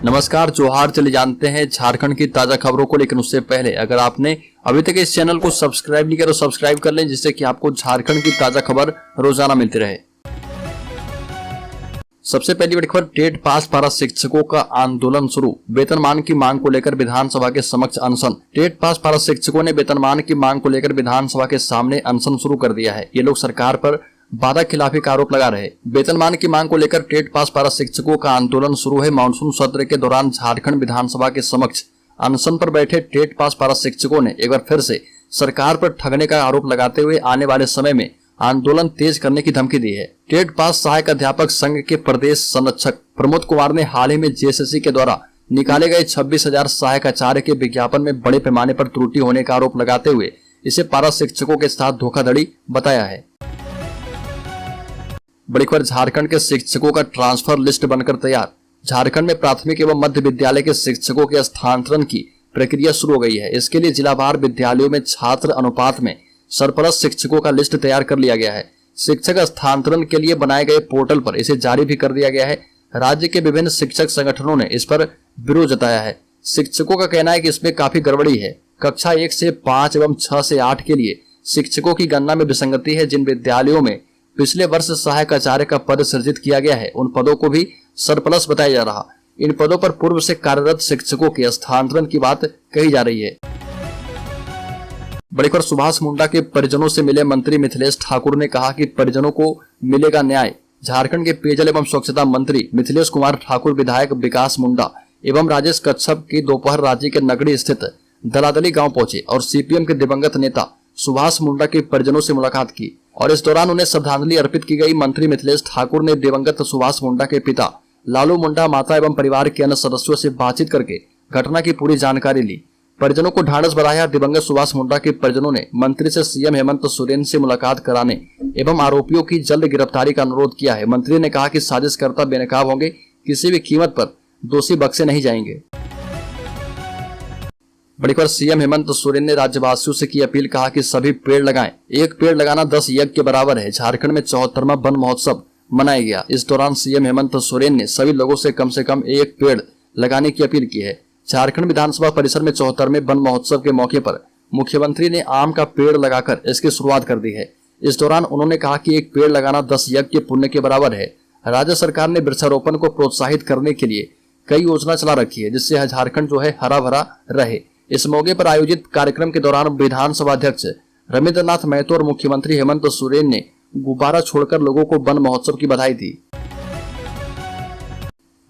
नमस्कार, जोहार। चले जानते हैं झारखंड की ताजा खबरों को, लेकिन उससे पहले अगर आपने अभी तक इस चैनल को सब्सक्राइब नहीं किया तो सब्सक्राइब कर लें, जिससे कि आपको झारखंड की ताजा खबर रोजाना मिलती रहे। सबसे पहली बड़ी खबर, टेट पास पारा शिक्षकों का आंदोलन शुरू। वेतनमान की मांग को लेकर विधानसभा के समक्ष अनशन। टेट पास पारा शिक्षकों ने वेतनमान की मांग को लेकर विधानसभा के सामने अनशन शुरू कर दिया है। ये लोग सरकार पर वादा खिलाफी का आरोप लगा रहे। वेतनमान की मांग को लेकर टेट पास पारा शिक्षकों का आंदोलन शुरू है। मानसून सत्र के दौरान झारखंड विधानसभा के समक्ष अनशन पर बैठे टेट पास पारा शिक्षकों ने एक बार फिर से सरकार पर ठगने का आरोप लगाते हुए आने वाले समय में आंदोलन तेज करने की धमकी दी है। टेट पास सहायक अध्यापक संघ के प्रदेश संरक्षक प्रमोद कुमार ने हाल ही में जेएसएससी के द्वारा निकाले गए 26,000 सहायक आचार्य के विज्ञापन में बड़े पैमाने पर त्रुटि होने का आरोप लगाते हुए इसे पारा शिक्षकों के साथ धोखाधड़ी बताया है। बड़ी खबर, झारखंड के शिक्षकों का ट्रांसफर लिस्ट बनकर तैयार। झारखंड में प्राथमिक एवं मध्य विद्यालय के शिक्षकों के स्थानांतरण की प्रक्रिया शुरू हो गई है। इसके लिए जिलावार विद्यालयों में छात्र अनुपात में सरपरस्त शिक्षकों का लिस्ट तैयार कर लिया गया है। शिक्षक स्थानांतरण के लिए बनाए गए पोर्टल पर इसे जारी भी कर दिया गया है। राज्य के विभिन्न शिक्षक संगठनों ने इस पर विरोध जताया है। शिक्षकों का कहना है कि इसमें काफी गड़बड़ी है। कक्षा 1 से 5 एवं 6 से 8 के लिए शिक्षकों की गणना में विसंगति है। जिन विद्यालयों में पिछले वर्ष सहायक आचार्य का पद सृजित किया गया है, उन पदों को भी सरप्लस बताया जा रहा। इन पदों पर पूर्व से कार्यरत शिक्षकों के स्थानांतरण की बात कही जा रही है। बड़ी खबर, सुभाष मुंडा के परिजनों से मिले मंत्री मिथिलेश ठाकुर ने कहा कि परिजनों को मिलेगा न्याय। झारखंड के पेयजल एवं स्वच्छता मंत्री मिथिलेश कुमार ठाकुर, विधायक विकास मुंडा एवं राजेश कच्छप की दोपहर राज्य के नगड़ी स्थित दलादली गांव पहुंचे और सीपीएम के दिवंगत नेता सुभाष मुंडा के परिजनों से मुलाकात की और इस दौरान उन्हें श्रद्धांजलि अर्पित की गई। मंत्री मिथिलेश ठाकुर ने दिवंगत सुभाष मुंडा के पिता लालू मुंडा, माता एवं परिवार के अन्य सदस्यों से बातचीत करके घटना की पूरी जानकारी ली। परिजनों को ढांढस बंधाया। दिवंगत सुभाष मुंडा के परिजनों ने मंत्री से सीएम हेमंत सोरेन से मुलाकात कराने एवं आरोपियों की जल्द गिरफ्तारी का अनुरोध किया है। मंत्री ने कहा कि साजिशकर्ता बेनकाब होंगे, किसी भी कीमत पर दोषी बख्शे नहीं जाएंगे। बड़ी खबर, सीएम हेमंत सोरेन ने राज्यवासियों से की अपील। कहा कि सभी पेड़ लगाएं। एक पेड़ लगाना 10 यज्ञ के बराबर है। झारखंड में 74वां वन महोत्सव मनाया गया। इस दौरान सीएम हेमंत सोरेन ने सभी लोगों से कम एक पेड़ लगाने की अपील की है। झारखंड विधानसभा परिसर में 74वें वन महोत्सव के मौके पर मुख्यमंत्री ने आम का पेड़ लगाकर इसकी शुरुआत कर दी है। इस दौरान उन्होंने कहा कि एक पेड़ लगाना 10 यज्ञ के पुण्य के बराबर है। राज्य सरकार ने वृक्षारोपण को प्रोत्साहित करने के लिए कई योजना चला रखी है, जिससे झारखंड जो है हरा भरा रहे। इस मौके पर आयोजित कार्यक्रम के दौरान विधानसभा अध्यक्ष रविंद्रनाथ महतो और मुख्यमंत्री हेमंत सोरेन ने गुब्बारा छोड़कर लोगों को वन महोत्सव की बधाई दी।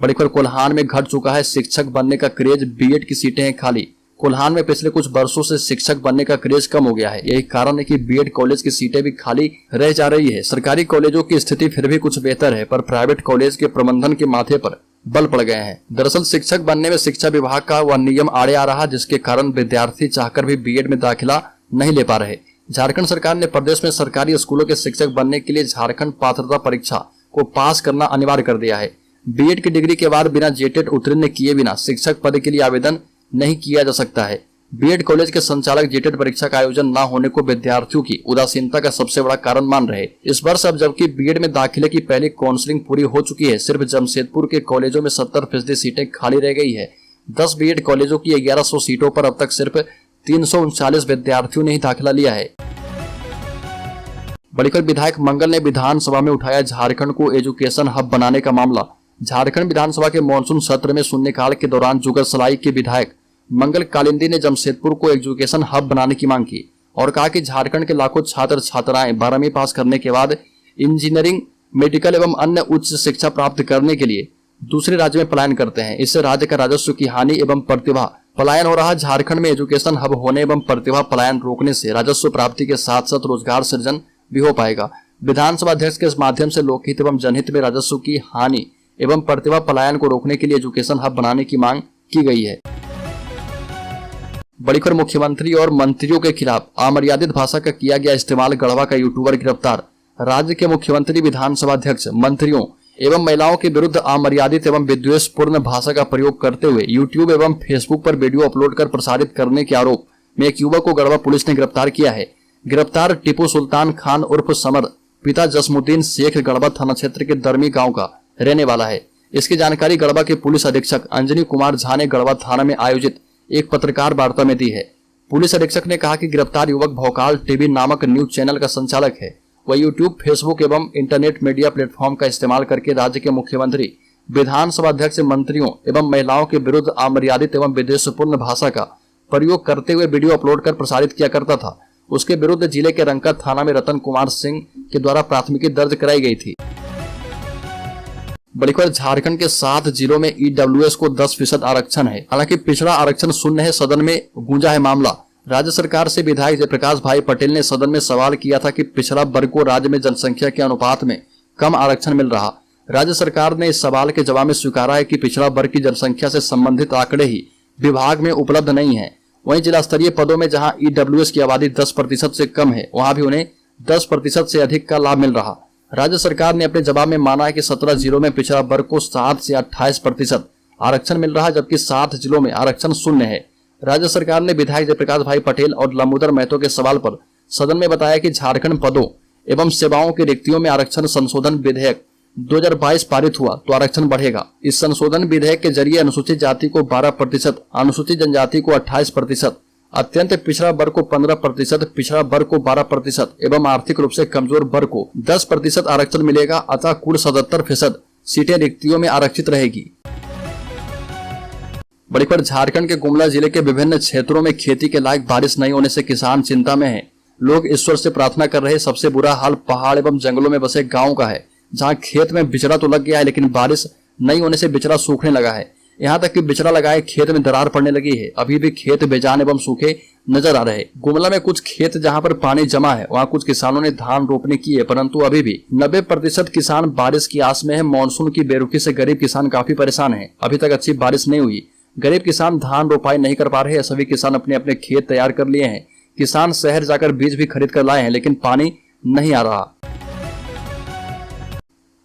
बड़ी खबर, कोल्हान में घट चुका है शिक्षक बनने का क्रेज। बीएड की सीटें हैं खाली। कोल्हान में पिछले कुछ वर्षों से शिक्षक बनने का क्रेज कम हो गया है। यही कारण है कि बीएड कॉलेज की सीटें भी खाली रह जा रही है। सरकारी कॉलेजों की स्थिति फिर भी कुछ बेहतर है, पर प्राइवेट कॉलेज के प्रबंधन के माथे पर बल पड़ गए हैं। दरअसल शिक्षक बनने में शिक्षा विभाग का वह नियम आड़े आ रहा, जिसके कारण विद्यार्थी चाहकर भी बीएड में दाखिला नहीं ले पा रहे। झारखंड सरकार ने प्रदेश में सरकारी स्कूलों के शिक्षक बनने के लिए झारखंड पात्रता परीक्षा को पास करना अनिवार्य कर दिया है। बीएड की डिग्री के बाद बिना जेटेट उत्तीर्ण किए बिना शिक्षक पद के लिए आवेदन नहीं किया जा सकता है। बीएड कॉलेज के संचालक जेटेट परीक्षा का आयोजन न होने को विद्यार्थियों की उदासीनता का सबसे बड़ा कारण मान रहे। इस वर्ष अब जबकि बीएड में दाखिले की पहली काउंसलिंग पूरी हो चुकी है, सिर्फ जमशेदपुर के कॉलेजों में 70% सीटें खाली रह गई है। 10 बीएड कॉलेजों की 1100 सीटों पर अब तक सिर्फ 339 विद्यार्थियों ने ही दाखिला लिया है। बड़ी खबर, विधायक मंगल ने विधानसभा में उठाया झारखंड को एजुकेशन हब बनाने का मामला। झारखंड विधानसभा के मानसून सत्र में शून्यकाल के दौरान जुगसलाई के विधायक मंगल कालिंदी ने जमशेदपुर को एजुकेशन हब बनाने की मांग की और कहा कि झारखंड के लाखों छात्र छात्राएं 12वीं पास करने के बाद इंजीनियरिंग, मेडिकल एवं अन्य उच्च शिक्षा प्राप्त करने के लिए दूसरे राज्य में पलायन करते हैं। इससे राज्य का राजस्व की हानि एवं प्रतिभा पलायन हो रहा। झारखंड में एजुकेशन हब होने एवं प्रतिभा पलायन रोकने से राजस्व प्राप्ति के साथ साथ रोजगार सृजन भी हो पाएगा। विधानसभा अध्यक्ष के इस माध्यम से लोकहित एवं जनहित में राजस्व की हानि एवं प्रतिभा पलायन को रोकने के लिए एजुकेशन हब बनाने की मांग की गई है। बड़ी खबर, मुख्यमंत्री और मंत्रियों के खिलाफ अमर्यादित भाषा का किया गया इस्तेमाल। गढ़वा का यूट्यूबर गिरफ्तार। राज्य के मुख्यमंत्री, विधानसभा अध्यक्ष, मंत्रियों एवं महिलाओं के विरुद्ध अमर्यादित एवं विद्वेषपूर्ण भाषा का प्रयोग करते हुए यूट्यूब एवं फेसबुक पर वीडियो अपलोड कर प्रसारित करने के आरोप में एक युवक को गढ़वा पुलिस ने गिरफ्तार किया है। गिरफ्तार टीपू सुल्तान खान उर्फ समर, पिता जसमुद्दीन शेख, गढ़वा थाना क्षेत्र के दरमी गाँव का रहने वाला है। इसकी जानकारी गढ़वा के पुलिस अधीक्षक अंजनी कुमार झा ने गढ़वा थाना में आयोजित एक पत्रकार वार्ता में दी है। पुलिस अधीक्षक ने कहा कि गिरफ्तार युवक भोकाल टीवी नामक न्यूज चैनल का संचालक है। वह यूट्यूब, फेसबुक एवं इंटरनेट मीडिया प्लेटफॉर्म का इस्तेमाल करके राज्य के मुख्यमंत्री, विधानसभा अध्यक्ष, मंत्रियों एवं महिलाओं के विरुद्ध अमर्यादित एवं विद्वेषपूर्ण भाषा का प्रयोग करते हुए वीडियो अपलोड कर प्रसारित किया करता था। उसके विरुद्ध जिले के रंका थाना में रतन कुमार सिंह के द्वारा प्राथमिकी दर्ज कराई गई थी। बड़ी खबर, झारखंड के 7 जिलों में ईडब्ल्यूएस को 10% आरक्षण है। हालांकि पिछड़ा आरक्षण शून्य है। सदन में गूंजा है मामला। राज्य सरकार से विधायक जयप्रकाश भाई पटेल ने सदन में सवाल किया था कि पिछड़ा वर्ग को राज्य में जनसंख्या के अनुपात में कम आरक्षण मिल रहा। राज्य सरकार ने इस सवाल के जवाब में स्वीकारा है कि पिछड़ा वर्ग की जनसंख्या से संबंधित आंकड़े ही विभाग में उपलब्ध नहीं है। वहीं जिला स्तरीय पदों में जहां ईडब्ल्यूएस की आबादी 10% से कम है, वहां भी उन्हें 10% से अधिक का लाभ मिल रहा। राज्य सरकार ने अपने जवाब में माना है कि 17 जिलों में पिछड़ा वर्ग को 7 से 28% आरक्षण मिल रहा है, जबकि 7 जिलों में आरक्षण शून्य है। राज्य सरकार ने विधायक जयप्रकाश भाई पटेल और लंबोदर महतो के सवाल पर सदन में बताया कि झारखंड पदों एवं सेवाओं की रिक्तियों में आरक्षण संशोधन विधेयक 2022 पारित हुआ तो आरक्षण बढ़ेगा। इस संशोधन विधेयक के जरिए अनुसूचित जाति को 12%, अनुसूचित जनजाति को 28%, अत्यंत पिछड़ा वर्ग को 15%, पिछड़ा वर्ग को 12% एवं आर्थिक रूप से कमजोर वर्ग को 10% आरक्षण मिलेगा। अतः कुल 77% सीटें रिक्तियों में आरक्षित रहेगी। बड़ी खबर, झारखंड के गुमला जिले के विभिन्न क्षेत्रों में खेती के लायक बारिश नहीं होने से किसान चिंता में हैं। लोग ईश्वर से प्रार्थना कर रहे। सबसे बुरा हाल पहाड़ एवं जंगलों में बसे गाँव का है, जहाँ खेत में बिचड़ा तो लग गया है, लेकिन बारिश नहीं होने से बिचड़ा सूखने लगा है। यहाँ तक कि बिचड़ा लगाए खेत में दरार पड़ने लगी है। अभी भी खेत बेजान एवं सूखे नजर आ रहे। गुमला में कुछ खेत जहाँ पर पानी जमा है, वहाँ कुछ किसानों ने धान रोपनी की है, परंतु अभी भी 90% किसान बारिश की आस में है। मानसून की बेरुखी से गरीब किसान काफी परेशान है। अभी तक अच्छी बारिश नहीं हुई। गरीब किसान धान रोपाई नहीं कर पा रहे हैं। सभी किसान अपने अपने खेत तैयार कर लिए हैं। किसान शहर जाकर बीज भी खरीद कर लाए हैं, लेकिन पानी नहीं आ रहा।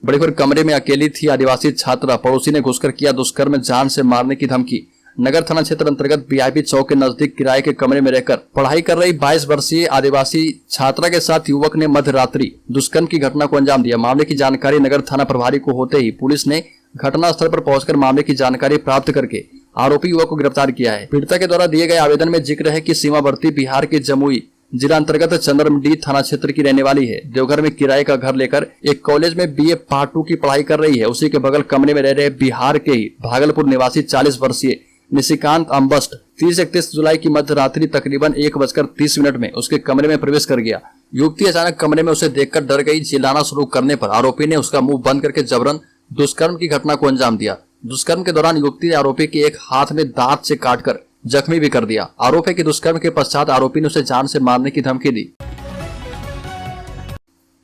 बड़ी खबर, कमरे में अकेली थी आदिवासी छात्रा, पड़ोसी ने घुसकर किया दुष्कर्म, जान से मारने की धमकी। नगर थाना क्षेत्र अंतर्गत वीआईपी चौक के नजदीक किराए के कमरे में रहकर पढ़ाई कर रही 22 वर्षीय आदिवासी छात्रा के साथ युवक ने मध्य रात्रि दुष्कर्म की घटना को अंजाम दिया। मामले की जानकारी नगर थाना प्रभारी को होते ही पुलिस ने घटनास्थल पर पहुंचकर मामले की जानकारी प्राप्त करके आरोपी युवक को गिरफ्तार किया है। पीड़िता के द्वारा दिए गए आवेदन में जिक्र है कि सीमावर्ती बिहार के जमुई जिला अंतर्गत चंद्रमंडी थाना क्षेत्र की रहने वाली है। देवघर में किराए का घर लेकर एक कॉलेज में बीए पार्ट 2 की पढ़ाई कर रही है। उसी के बगल कमरे में रह रहे बिहार के ही भागलपुर निवासी 40 वर्षीय निशिकांत अम्बस्ट 30-31 जुलाई की मध्य रात्रि तकरीबन 1:30 में उसके कमरे में प्रवेश कर गया। युवती अचानक कमरे में उसे देखकर डर गई। चिल्लाना शुरू करने पर आरोपी ने उसका मुंह बंद करके जबरन दुष्कर्म की घटना को अंजाम दिया। दुष्कर्म के दौरान युवती ने आरोपी के एक हाथ में दांत से काटकर जख्मी भी कर दिया। आरोपी के दुष्कर्म के पश्चात आरोपी ने उसे जान से मारने की धमकी दी।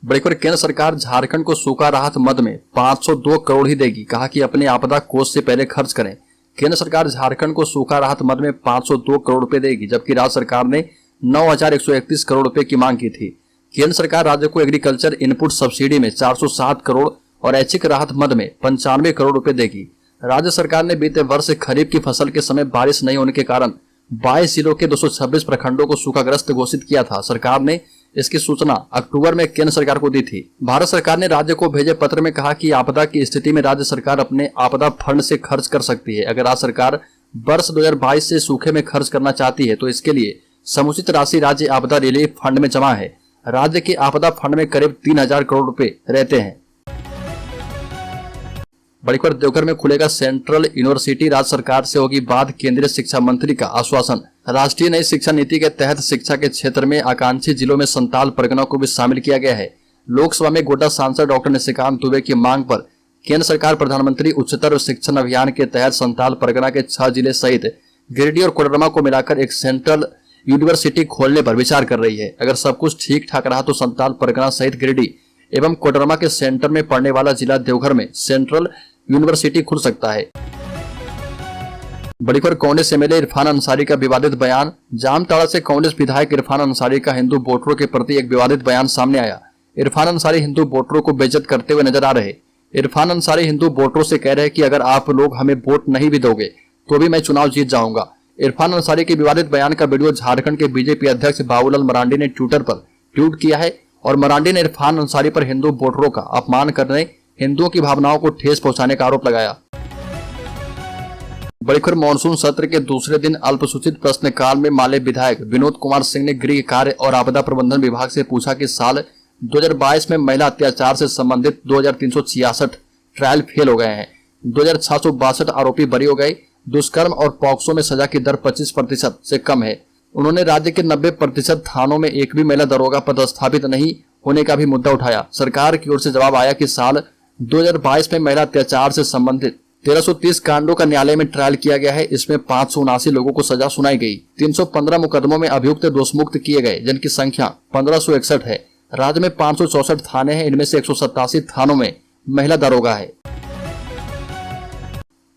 बड़ी खबर, केंद्र सरकार झारखंड को सूखा राहत मद में 502 करोड़ ही देगी। कहा कि अपने आपदा कोष से पहले खर्च करें। केंद्र सरकार झारखंड को सूखा राहत मद में 502 करोड़ रुपए देगी, जबकि राज्य सरकार ने 9,131 करोड़ रुपए की मांग की थी। केंद्र सरकार राज्य को एग्रीकल्चर इनपुट सब्सिडी में 407 करोड़ और ऐच्छिक राहत मद में 95 करोड़ रुपए देगी। राज्य सरकार ने बीते वर्ष खरीफ की फसल के समय बारिश नहीं होने के कारण 22 जिलों के 226 प्रखंडों को सूखाग्रस्त घोषित किया था। सरकार ने इसकी सूचना अक्टूबर में केंद्र सरकार को दी थी। भारत सरकार ने राज्य को भेजे पत्र में कहा कि आपदा की स्थिति में राज्य सरकार अपने आपदा फंड से खर्च कर सकती है। अगर राज्य सरकार वर्ष 2022 से सूखे में खर्च करना चाहती है तो इसके लिए समुचित राशि राज्य आपदा रिलीफ फंड में जमा है। राज्य के आपदा फंड में करीब 3,000 करोड़ रुपए रहते हैं। बड़ी खबर, देवघर में खुलेगा सेंट्रल यूनिवर्सिटी, राज्य सरकार से होगी बात, केंद्रीय शिक्षा मंत्री का आश्वासन। राष्ट्रीय नई शिक्षा नीति के तहत शिक्षा के क्षेत्र में आकांक्षी जिलों में संताल परगना को भी शामिल किया गया है। लोकसभा में गोड्डा सांसद डॉक्टर निशिकांत दुबे की मांग पर केंद्र सरकार प्रधानमंत्री उच्चतर शिक्षण अभियान के तहत संताल परगना के 6 जिले सहित गिरिडीह और कोडरमा को मिलाकर एक सेंट्रल यूनिवर्सिटी खोलने पर विचार कर रही है। अगर सब कुछ ठीक ठाक रहा तो संताल परगना सहित गिरिडीह एवं कोडरमा के सेंटर में पड़ने वाला जिला देवघर में सेंट्रल यूनिवर्सिटी खुल सकता है। बड़ी खबर, कांग्रेस एमएलए इरफान अंसारी का विवादित बयान। जामताड़ा से कांग्रेस विधायक इरफान अंसारी का हिंदू वोटरों के प्रति एक विवादित बयान सामने आया। इरफान अंसारी हिंदू वोटरों को बेइज्जत करते हुए नजर आ रहे। इरफान अंसारी हिंदू वोटरों से कह रहे कि अगर आप लोग हमें वोट नहीं भी दोगे तो भी मैं चुनाव जीत जाऊंगा। इरफान अंसारी के विवादित बयान का वीडियो झारखंड के बीजेपी अध्यक्ष बाबूलाल मरांडी ने ट्विटर पर ट्वीट किया है और मरांडी ने इरफान अंसारी पर हिंदू वोटरों का अपमान करने हिंदुओं की भावनाओं को ठेस पहुंचाने का आरोप लगाया। बड़ी खबर मानसून सत्र के दूसरे दिन अल्पसूचित प्रश्नकाल में माले विधायक विनोद कुमार सिंह ने गृह कार्य और आपदा प्रबंधन विभाग से पूछा कि साल 2022 में महिला अत्याचार से संबंधित 2366 ट्रायल फेल हो गए हैं, 2662 आरोपी बरी हो गए, दुष्कर्म और पॉक्सो में सजा की दर 25% से कम है। उन्होंने राज्य के 90% थानों में एक भी महिला दरोगा पदस्थापित नहीं होने का भी मुद्दा उठाया। सरकार की ओर से जवाब आया कि साल 2022 में महिला अत्याचार से संबंधित 1330 कांडों का न्यायालय में ट्रायल किया गया है। इसमें 579 लोगों को सजा सुनाई गई। 315 मुकदमों में अभियुक्त दोषमुक्त किए गए, जिनकी संख्या 1561 है। राज्य में 564 थाने हैं, इनमें से 187 थानों में महिला दरोगा है।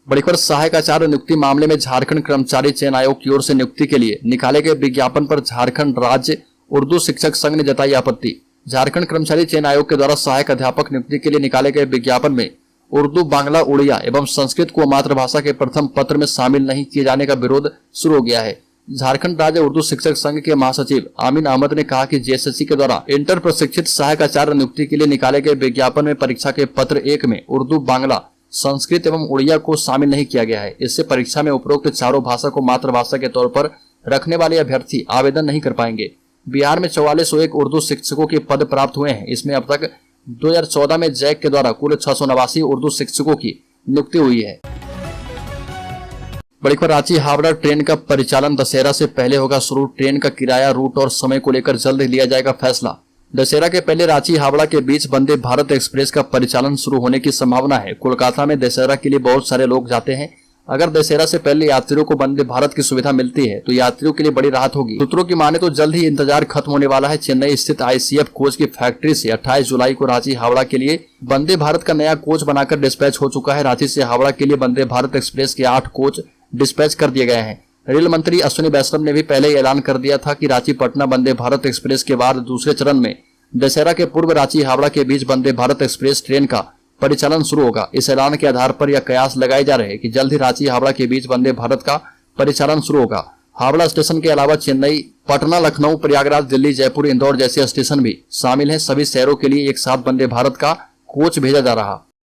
बड़ी खबर सहायक आचार्य नियुक्ति मामले में झारखंड कर्मचारी चयन आयोग की ओर से नियुक्ति के लिए निकाले गए विज्ञापन पर झारखंड राज्य उर्दू शिक्षक संघ ने जताई आपत्ति। झारखंड कर्मचारी चयन आयोग के द्वारा सहायक अध्यापक नियुक्ति के लिए निकाले गए विज्ञापन में उर्दू, बांग्ला, उड़िया एवं संस्कृत को मातृभाषा के प्रथम पत्र में शामिल नहीं किए जाने का विरोध शुरू हो गया है। झारखंड राज्य उर्दू शिक्षक संघ के महासचिव आमीन अहमद ने कहा कि जेएसएससी के द्वारा इंटर प्रशिक्षित सहायक आचार्य नियुक्ति के लिए निकाले गए विज्ञापन में परीक्षा के पत्र 1 में उर्दू, बांग्ला, संस्कृत एवं उड़िया को शामिल नहीं किया गया है। इससे परीक्षा में उपरोक्त चारों भाषा को मातृभाषा के तौर पर रखने वाले अभ्यर्थी आवेदन नहीं कर पाएंगे। बिहार में 4401 उर्दू शिक्षकों के पद प्राप्त हुए हैं। इसमें अब तक 2014 में जैक के द्वारा कुल 689 उर्दू शिक्षकों की नियुक्ति हुई है। बड़ी खबर रांची हावड़ा ट्रेन का परिचालन दशहरा से पहले होगा शुरू। ट्रेन का किराया, रूट और समय को लेकर जल्द लिया जाएगा फैसला। दशहरा के पहले रांची हावड़ा के बीच वंदे भारत एक्सप्रेस का परिचालन शुरू होने की संभावना है। कोलकाता में दशहरा के लिए बहुत सारे लोग जाते हैं। अगर दशहरा से पहले यात्रियों को वंदे भारत की सुविधा मिलती है तो यात्रियों के लिए बड़ी राहत होगी। सूत्रों की माने तो जल्द ही इंतजार खत्म होने वाला है। चेन्नई स्थित आईसीएफ कोच की फैक्ट्री से 28 जुलाई को रांची हावड़ा के लिए वंदे भारत का नया कोच बनाकर डिस्पैच हो चुका है। रांची से हावड़ा के लिए वंदे भारत एक्सप्रेस के 8 कोच डिस्पैच कर दिए गए हैं। रेल मंत्री अश्विनी वैष्णव ने भी पहले ऐलान कर दिया था कि रांची पटना वंदे भारत एक्सप्रेस के बाद दूसरे चरण में दशहरा के पूर्व रांची हावड़ा के बीच वंदे भारत एक्सप्रेस ट्रेन का परिचालन शुरू होगा। इस ऐलान के आधार पर यह कयास लगाए जा रहे हैं कि जल्द ही रांची हावड़ा के बीच वंदे भारत का परिचालन शुरू होगा। हावड़ा स्टेशन के अलावा चेन्नई, पटना, लखनऊ, प्रयागराज, दिल्ली, जयपुर, इंदौर जैसे स्टेशन भी शामिल हैं। सभी शहरों के लिए एक साथ वंदे भारत का कोच भेजा जा रहा।